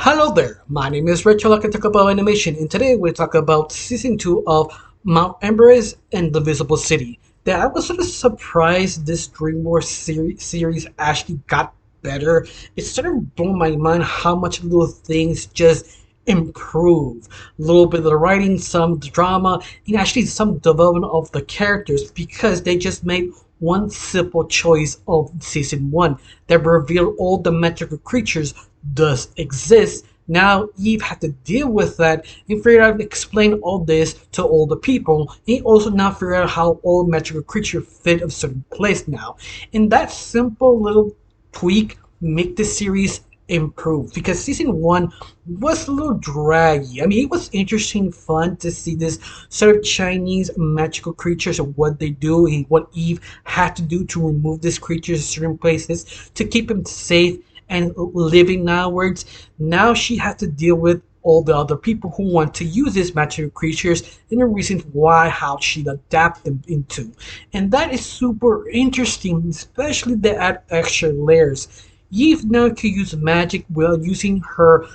Hello there, my name is Rachel. I can talk about animation, and today we talk about season 2 of Mount Everest and the Visible City. That I was sort of surprised this DreamWorks series actually got better. It sort of blew my mind how much little things just improve. A little bit of the writing, some drama, and actually some development of the characters because they just made one simple choice of season 1 that revealed all the magical creatures does exist. Now Eve had to deal with that and figure out and explain all this to all the people. And also now figure out how all magical creatures fit a certain place now. And that simple little tweak make the series improve because season one was a little draggy. I mean, it was interesting, fun to see this sort of Chinese magical creatures and what they do and what Eve had to do to remove these creatures in certain places to keep them safe and living onwards. Now she has to deal with all the other people who want to use these magical creatures and the reasons why, how she'd adapt them into. And that is super interesting, especially they add extra layers. Eve now can use magic while using her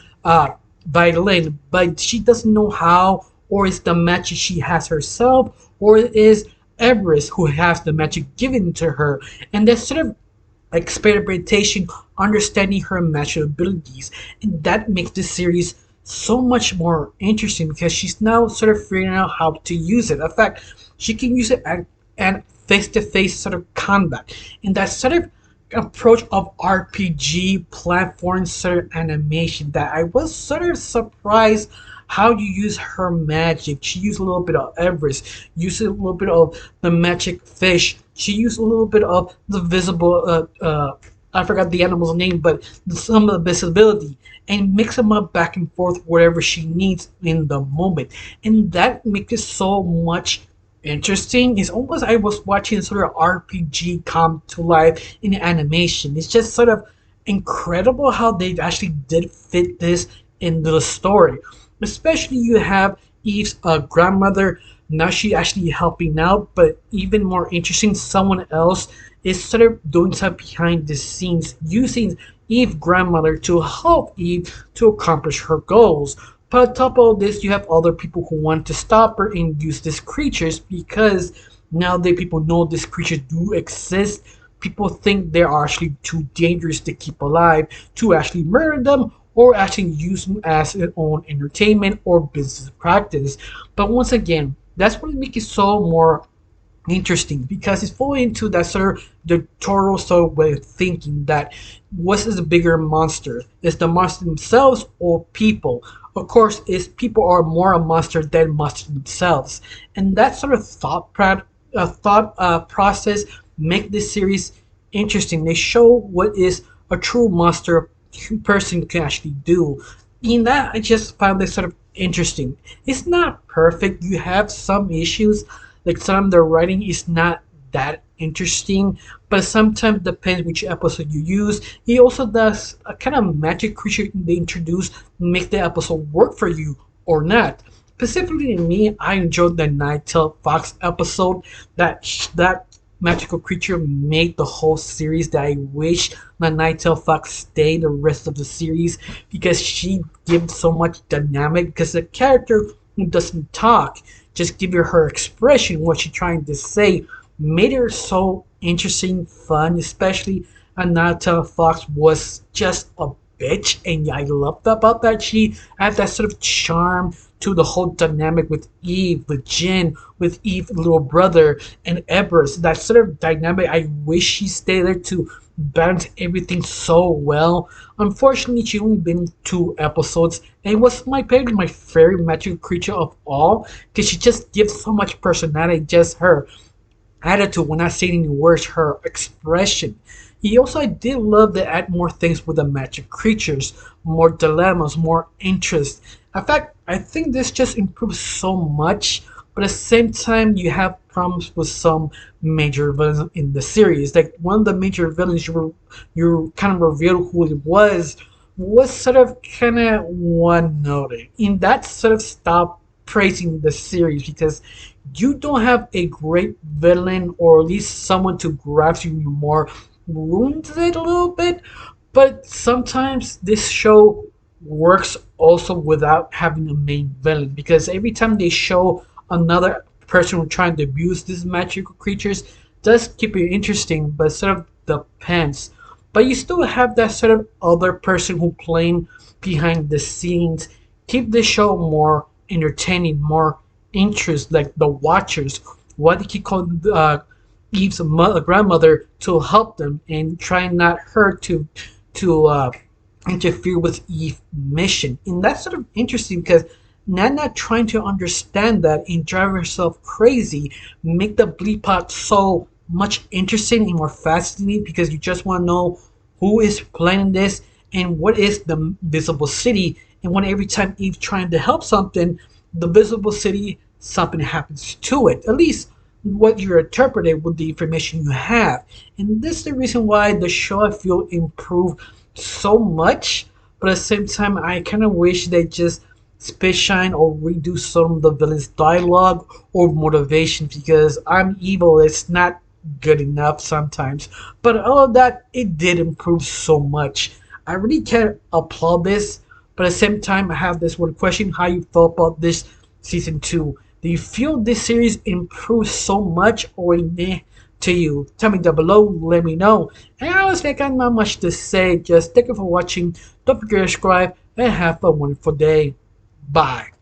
violin, but she doesn't know how, or is the magic she has herself, or is Everest who has the magic given to her. And that sort of experimentation, understanding her magical abilities, and that makes this series so much more interesting because she's now sort of figuring out how to use it. In fact, she can use it at face-to-face sort of combat, and that sort of approach of RPG platform sort of animation that I was sort of surprised how you use her magic. She used a little bit of Everest, used a little bit of the magic fish. She used a little bit of the visible. I forgot the animal's name, but some of the visibility, and mix them up back and forth wherever she needs in the moment, and that makes it so much interesting. It's almost I was watching sort of RPG come to life in animation. It's just sort of incredible how they actually did fit this into the story. Especially you have Eve's grandmother. Now she actually helping out, but even more interesting, someone else is sort of doing stuff behind the scenes, using Eve's grandmother to help Eve to accomplish her goals. But on top of this, you have other people who want to stop her and use these creatures because now that people know these creatures do exist, people think they're actually too dangerous to keep alive to actually murder them or actually use them as their own entertainment or business practice. But once again, that's what makes it so more interesting because it's falling into that sort of the Toro sort of way of thinking that what is the bigger monster? Is the monster themselves or people? Of course, is people are more a monster than monsters themselves, and that sort of thought process make this series interesting. They show what is a true monster person can actually do. In that, I just found this sort of interesting. It's not perfect. You have some issues, like some of the writing is not that interesting, but sometimes depends which episode you use. He also does a kind of magic creature they introduce make the episode work for you or not. Specifically to me, I enjoyed the Nighttail Fox episode. That magical creature made the whole series that I wish the Nighttail Fox stay the rest of the series because she gives so much dynamic because the character who doesn't talk, just give her expression, what she's trying to say, made her so interesting, fun, especially Anata Fox was just a bitch, and I loved about that. She had that sort of charm to the whole dynamic with Eve, with Jin, with Eve's little brother, and Everest. That sort of dynamic, I wish she stayed there to balance everything so well. Unfortunately, she only been in 2 episodes, and it was my favorite magical creature of all, because she just gives so much personality, just her attitude when not saying any words, her expression. He also I did love to add more things with the magic creatures, more dilemmas, more interest. In fact, I think this just improves so much, but at the same time you have problems with some major villains in the series. Like one of the major villains you kind of revealed who it was sort of kind of one noted. In that sort of stop praising the series because you don't have a great villain or at least someone to grasp you more ruins it a little bit. But sometimes this show works also without having a main villain, because every time they show another person trying to abuse these magical creatures does keep it interesting, but sort of depends. But you still have that sort of other person who playing behind the scenes, keep the show more entertaining, more interest, like the watchers. What did he call Eve's grandmother to help them and try not her to interfere with Eve's mission. And that's sort of interesting because Nana trying to understand that and drive herself crazy make the bleep pot so much interesting and more fascinating because you just want to know who is planning this and what is the visible city. And when every time Eve trying to help something, the visible city, something happens to it. At least what you're interpreting with the information you have. And this is the reason why the show I feel improved so much, but at the same time I kind of wish they just spit shine or redo some of the villain's dialogue or motivation because I'm evil it's not good enough sometimes. But all of that it did improve so much. I really can't applaud this, but at the same time I have this one question: how you felt about this season two? Do you feel this series improved so much or meh to you? Tell me down below, let me know. And honestly, I got not much to say. Just thank you for watching. Don't forget to subscribe and have a wonderful day. Bye.